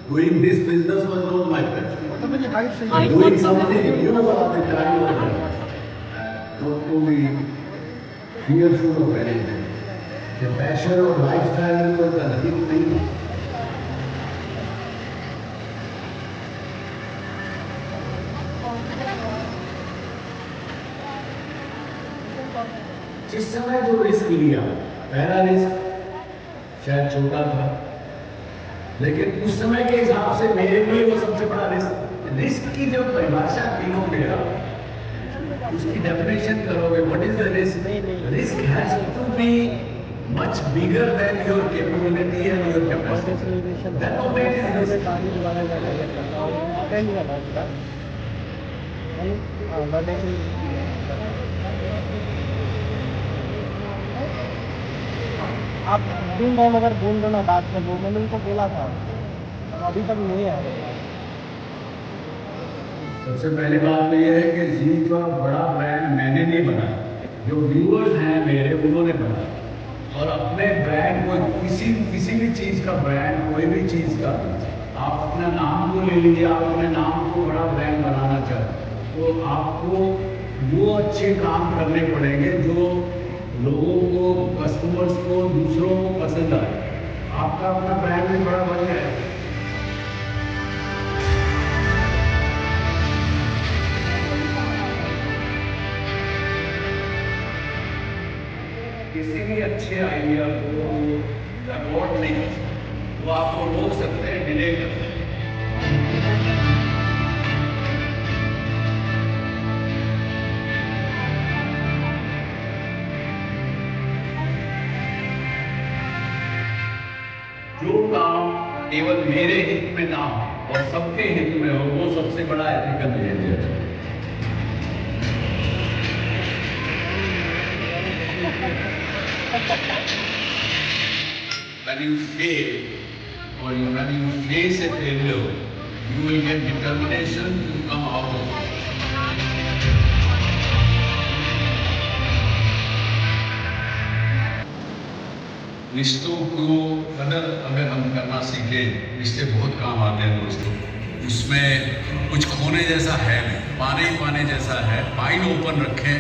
Doing this business was not my passion. Doing something new all the time was my passion. Not to be fearful of anything. The passion or lifestyle was the big thing. जिस समय जो risk लिया, पहला risk शायद छोटा था, लेकिन उस समय के हिसाब से मेरे लिए वो सबसे बड़ा रिस्क। रिस्क की जो परिभाषा कीनोगे आप, उसकी डेफिनेशन करोगे, what is the risk? Risk has to be much bigger than your capability and your capacity. That what it is risk. आप 3 टाइम अगर बोल दो ना बात में, वो मैंने उनको बोला था, अभी तक नहीं आया। सबसे पहली बात तो यह है कि जी का बड़ा ब्रांड मैंने नहीं बनाया, जो व्यूअर्स हैं मेरे उन्होंने बनाया। और अपने ब्रांड को किसी भी चीज़ का ब्रांड, कोई भी चीज़ का, आप अपना नाम को ले लीजिए, आप अपने नाम को बड़ा ब्रांड बनाना चाहते तो आपको वो अच्छे काम करने पड़ेंगे जो लोगों को, कस्टमर्स को, दूसरों को पसंद आए। आपका अपना ब्रांड भी बड़ा बन जाएगा। किसी भी अच्छे आइडिया को अवॉर्ड नहीं, वो आपको रोक सकते हैं, डिले कर सकते हैं। जो काम केवल मेरे हित में ना हो और सबके हित में हो, वो सबसे बड़ा एथिकल बिहेवियर है। When you fail or when you face a failure, you will get determination to come out of it. रिश्तों को कदर अगर हम करना सीखें, रिश्ते बहुत काम आते हैं दोस्तों। उसमें कुछ खोने जैसा है नहीं, पाने ही पाने जैसा है। माइंड ओपन रखें,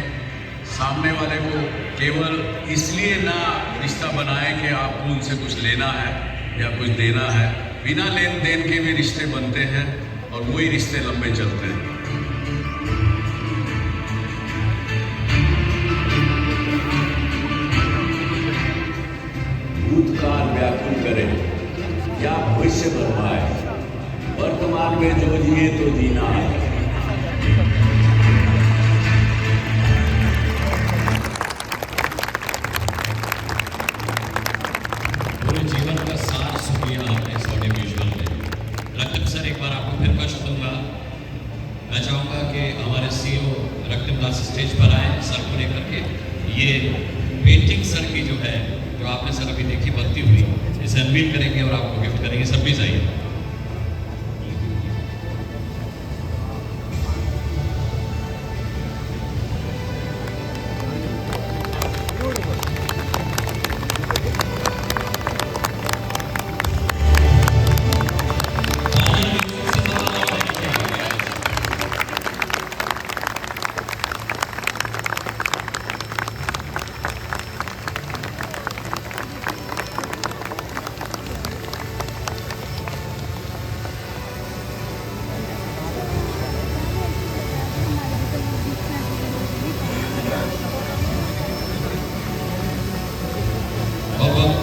सामने वाले को केवल इसलिए ना रिश्ता बनाएं कि आपको उनसे कुछ लेना है या कुछ देना है। बिना लेन देन के भी रिश्ते बनते हैं और वही रिश्ते लंबे चलते हैं। भूतकाल व्याकुल करे या भविष्य बनवाए, वर्तमान में जो जिए तो जीना है। पूरे जीवन का सार सुनिए आपने इस ऑडियो विजुअल में। रक्तम सर, एक बार आपको फिर कष्ट दूंगा। मैं चाहूँगा कि हमारे सीईओ रक्तम दास स्टेज पर आए, सर को लेकर के। ये पेंटिंग सर की जो है, जो आपने सर अभी देखी बनती हुई, इसे अनवील करेंगे और आपको गिफ्ट करेंगे। सब भी जाइए।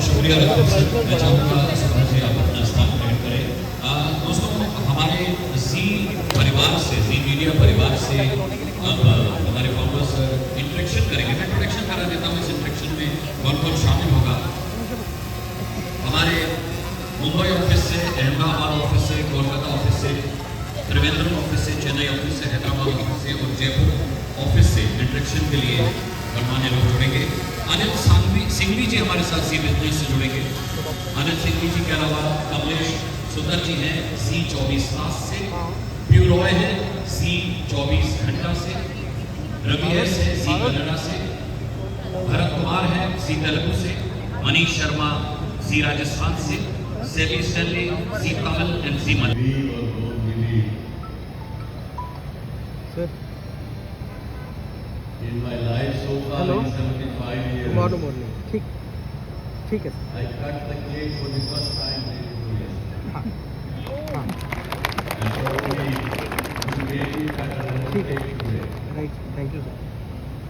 शुक्रिया रतन सर। मैं चाहूँगा सुधा जी आप अपना स्थान ग्रहण करें। दोस्तों, हमारे जी परिवार से, जी मीडिया परिवार से अब हमारे फाउंडर्स इंटरेक्शन करेंगे। मैं इंट्रोडक्शन करा देता हूँ। इस इंटरेक्शन में कौन कौन शामिल होगा। हमारे मुंबई ऑफिस से, अहमदाबाद ऑफिस से, कोलकाता ऑफिस से, त्रिवेंद्रम ऑफिस से, चेन्नई ऑफिस से, हैदराबाद ऑफिस से और जयपुर ऑफिस से इंटरेक्शन के लिए गणमान्य लोग जुड़ेंगे। अनिल सिंघवी जी हमारे साथ सी बिजनेस से जुड़ेंगे। अनिल सिंघवी जी के अलावा कमलेश सुंदर जी हैं C24 से, प्यू रॉय है C24 घंटा से, रवि एस है C कन्नड़ा से, भरत कुमार है C तेलुगु से, मनीष शर्मा C राजस्थान से, Sally Stanley, Z Kamal, and Z Mani. believe or don't believe, sir in my life so far Hello? in 75 years, tomorrow morning ठीक ठीक है I cut the cake for the first time day before yesterday. हाँ हाँ And probably you made me cut another ठीक है cake today. Right thank you sir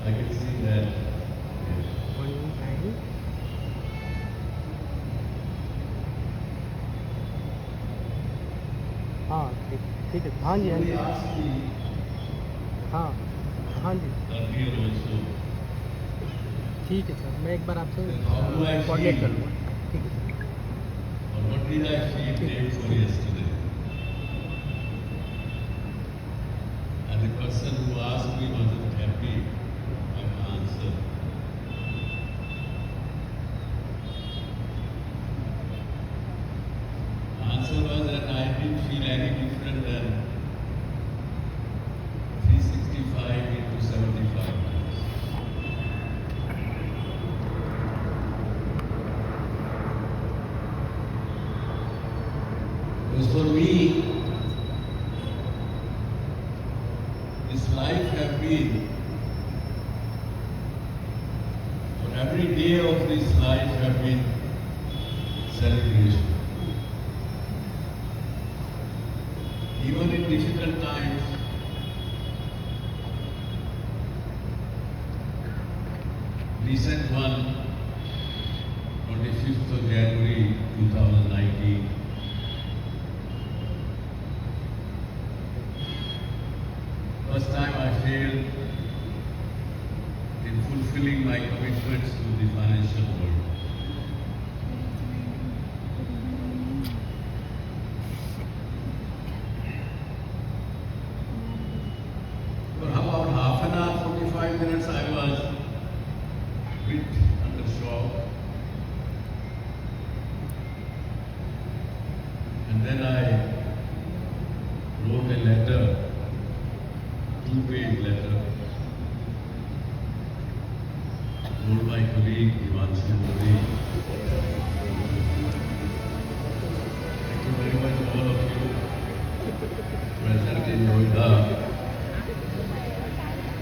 I can see that. Yes. One time हाँ ठीक है हाँ जी हाँ जी Somebody asked me हाँ हाँ जी earlier also, ठीक है सर मैं एक बार आपसे then how do I coordinate कर feel? लूँगा ठीक है sir Or what did I feel day before yesterday? And the person who asked me wasn't happy by my answer. The answer was that I didn't feel any different than 365 into 75 months. Because for me, this life have been, or every day of this life have been celebration. Even in difficult times, recent one, 25th of January 2019, first time I failed in fulfilling my commitments to the financial world. For about half an hour, 45 minutes, I was a bit under shock. And then I wrote a letter, two-page letter, told my colleague Himanshu Modi. Thank you very much, all of you present in Noida,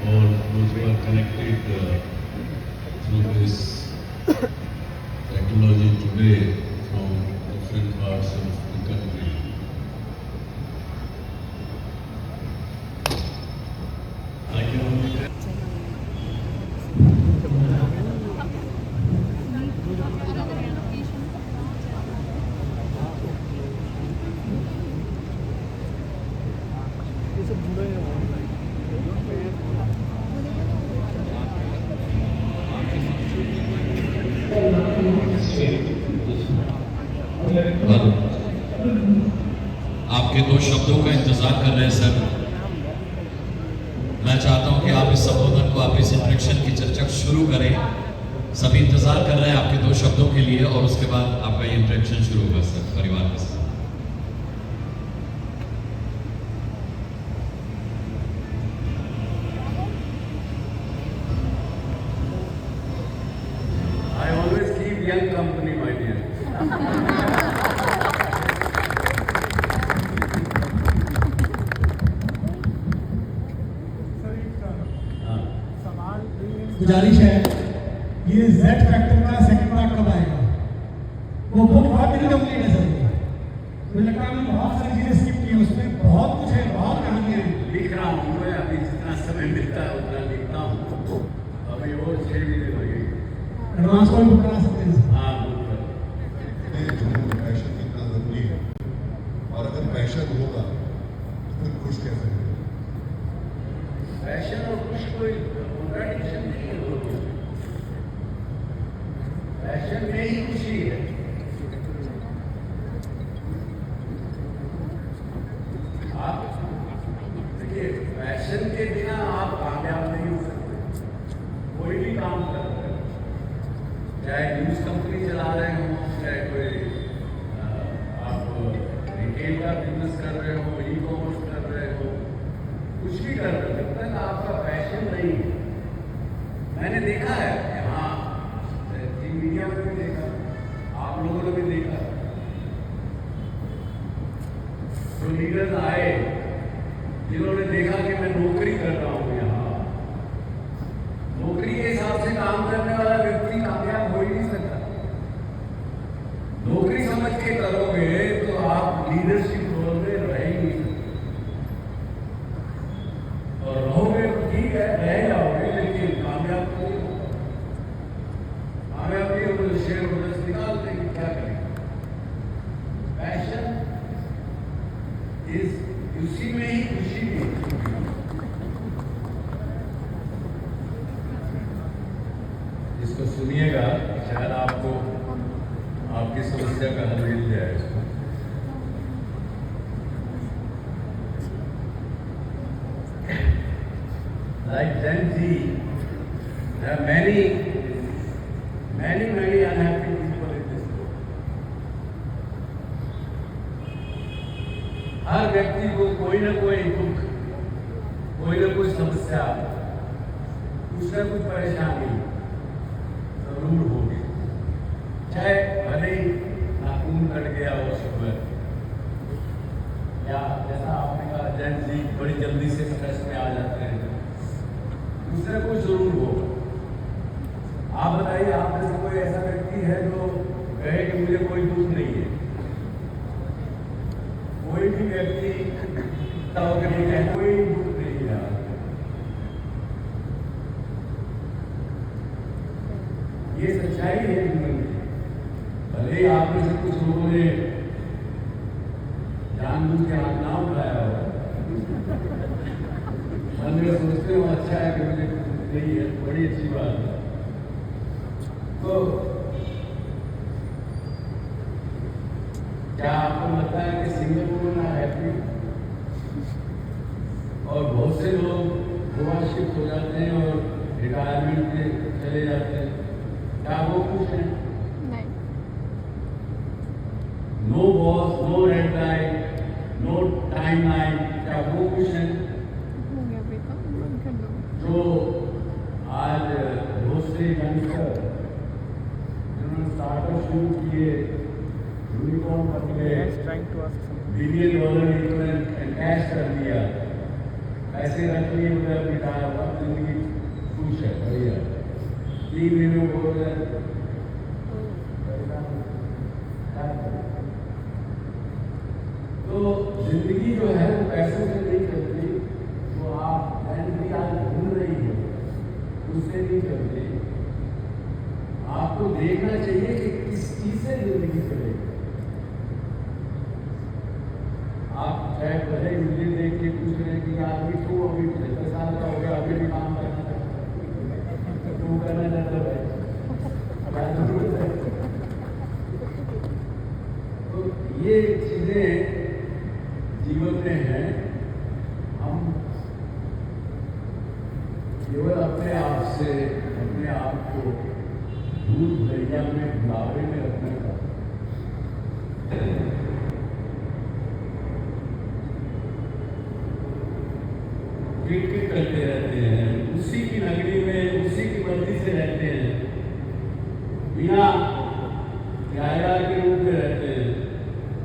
or those who are connected through this technology today from different parts of the country. I can only tell ये सब जुड़े हैं और आपके दो शब्दों का इंतजार कर रहे हैं सर। मैं चाहता हूं कि आप इस संबोधन को, आप इस इंट्रोडक्शन की चर्चा शुरू करें। सभी इंतजार कर रहे हैं आपके दो शब्दों के लिए और उसके बाद आपका ये इंट्रोडक्शन शुरू होगा सर परिवार के साथ। I always keep young company, my dear. हाँ। गुजारिश है ये जेड फैक्टर का सेकंड पार्ट कब आएगा? वो बुक बहुत दिन कंप्लीट है सर। मुझे लगता है मैंने बहुत सारी चीजें स्किप की हैं, उसमें बहुत कुछ है, बहुत कहानियां हैं। लिख रहा हूँ मैं, अभी जितना समय मिलता है उतना लिखता हूँ। अभी और 6 महीने लगेंगे। एडवांस कॉल बुक करा सकते हैं सर। हाँ, बुक कर। पैशन कितना जरूरी है और अगर पैशन होगा तो फिर खुश कैसे होगा? पैशन और कुछ कोई कॉन्ट्राडिक्शन नहीं है दोनों में। पैशन में ही खुशी है। आप देखिए, पैशन के बिना आप कामयाब नहीं हो सकते। कोई भी काम कर रहे हो, चाहे न्यूज कंपनी चला रहे हो, चाहे कोई आप रिटेल का बिजनेस कर रहे हो, ई कॉमर्स कर रहे हो, कुछ भी कर रहे हो, जब तक आपका पैशन नहीं है। मैंने देखा है यहाँ मीडिया में भी देखा, आप लोगों ने भी देखा, लीडर्स आए जिन्होंने देखा कि मैं नौकरी कर रहा हूँ यहाँ, नौकरी के हिसाब से काम करने वाला व्यक्ति कामयाब हो ही नहीं सकता। नौकरी समझ के करोगे तो आप लीडरशिप रोल में रह ही नहीं सकते, और रहोगे तो ठीक है, रह जाओगे, लेकिन कामयाब तो नहीं होगा। कामयाब नहीं हो तो शेयर होल्डर्स निकाल देंगे, क्या करेंगे। पैशन इस उसी में ही खुशी भी है। इसको सुनिएगा, शायद आपको आपकी समस्या का हल मिल जाए इसको। Like Gen Z, there are many unhappy people in this world. हर व्यक्ति को कोई ना कोई दुख, कोई ना कोई समस्या, कुछ ना कुछ परेशानी जरूर होगी। चाहे भले ही नाखून कट गया हो सुबह, या जैसा आपने कहा जेन जी बड़ी जल्दी से स्ट्रेस में आ जाते हैं, दूसरा कुछ जरूर होगा। आप बताइए, आप में से कोई ऐसा व्यक्ति है जो कहे कि मुझे कोई दुख नहीं है? कोई भी व्यक्ति कोई दुख नहीं है। ये सच्चाई है जीवन में। भले ही आप में से कुछ लोगों ने जानबूझ के हाथ ना उठाया हो, मन में सोचते हो अच्छा है कि मुझे कुछ नहीं है, बड़ी अच्छी बात है। तो क्या आपको लगता है कि सिंगल वुमन आर हैप्पी? और बहुत से लोग गोवा शिफ्ट हो जाते हैं और रिटायरमेंट पे चले जाते हैं, क्या वो खुश हैं? No boss, no red light, no timeline, क्या वो खुश हैं? जो आज बहुत से यंगस्टर जिन्होंने स्टार्टअप शुरू किए, यूनिकॉर्न बन गए, बिलियन डॉलर इन्वेस्टमेंट कैश कर दिया, पैसे रख लिए, उधर रिटायर हुआ, जिंदगी खुश है, बढ़िया, 3 महीने हो गए। तो जिंदगी जो है वो पैसों से नहीं चलती, तो आप जिंदगी आज घूम रही है उससे नहीं चलती। आपको देखना चाहिए कि किस चीज से जिंदगी चलेगी। आप चाहे भले मुझे देख के पूछ रहे हैं कि आदमी क्यों अभी 75 साल का हो गया, अभी भी काम करना चाहता है, क्यों करना चाहता है? तो ये चीजें जीवन में है। हम केवल अपने आप से, अपने आप को भूल भैया में बुलावे में रखने का किट करते रहते हैं, उसी की नगरी में उसी की मर्जी से रहते हैं, बिना किराएदार के रूप में रहते हैं।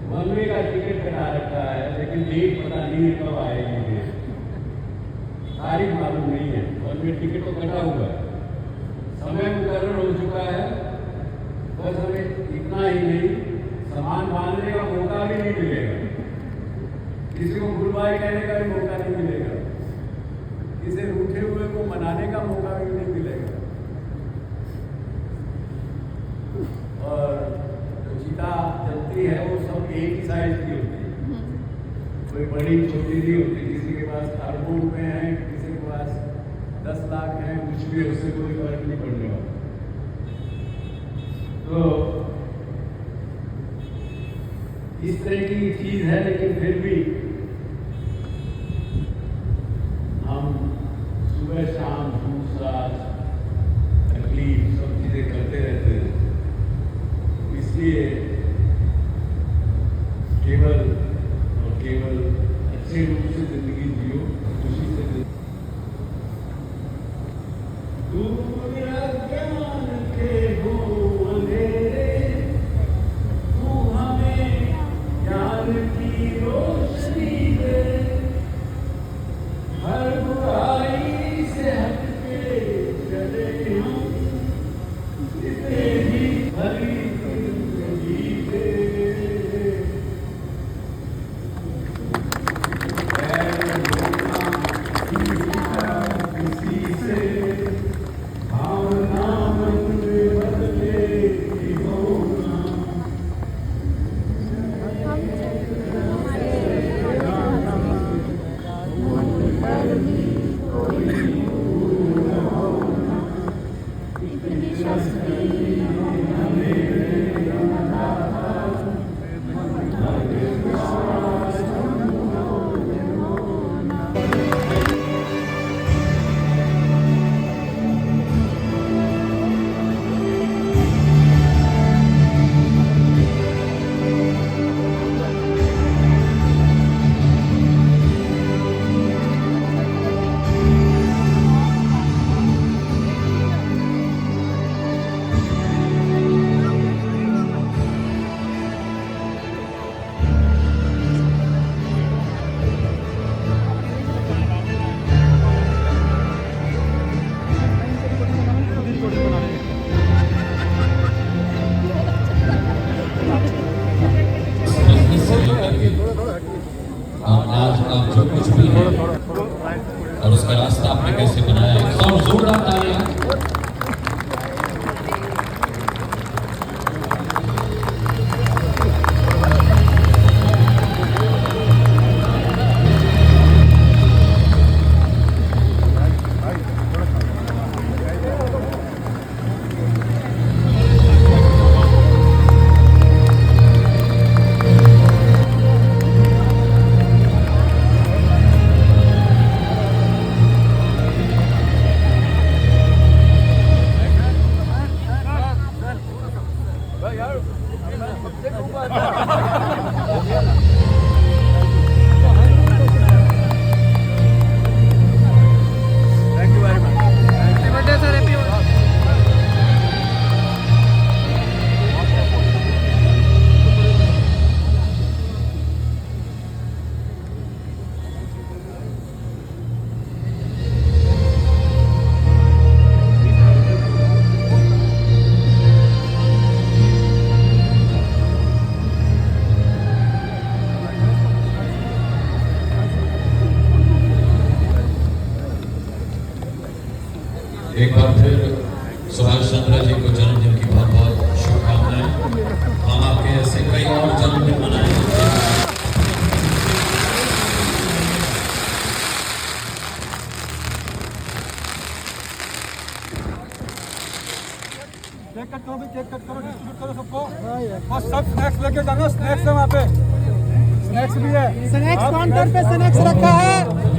वन वे का टिकट कटा रखा है, लेकिन डेट पता नहीं है कब आएगी, तारीख मालूम नहीं है। वन वे टिकट तो कटा हुआ है, समय मुकर्रर हो चुका है, बस हमें इतना ही नहीं, सामान बांधने का मौका भी नहीं मिलेगा, किसी को गुड बाय कहने का भी मौका नहीं मिलेगा, किसी रूठे हुए को मनाने का मौका भी नहीं मिलेगा। और जो चिता जलती है वो सब एक ही साइज की होती है, कोई बड़ी छोटी नहीं होती। किसी के पास अरबों रुपए हैं, किसी के पास 10 लाख हैं, कुछ भी उससे कोई फर्क नहीं पड़ने वाला। तो इस तरह की चीज है, लेकिन फिर भी हम सुबह शाम दूसरा तकलीफ सब चीजें करते रहते हैं। इसलिए केवल और केवल अच्छे रूप से जिंदगी जियो, खुशी से जिंदगी। दूर अज्ञान के हो अंधेरे, तू हमें ज्ञान की रोशनी काम जो कुछ भी है और उसका रास्ता आपने कैसे बनाया है। और जोरदार तालियां। एक बार फिर सुभाष चंद्र जी को जन्मदिन की बहुत बहुत शुभकामनाएं। हम आपके ऐसे कई और जन्मदिन मनाएंगे। केक कट करो, केक कट करो, डिस्ट्रीब्यूट करो सबको। और सब स्नैक्स लेके जाना, स्नैक्स है वहाँ पे, स्नैक्स भी है। स्नैक्स काउंटर पे स्नैक्स रखा है।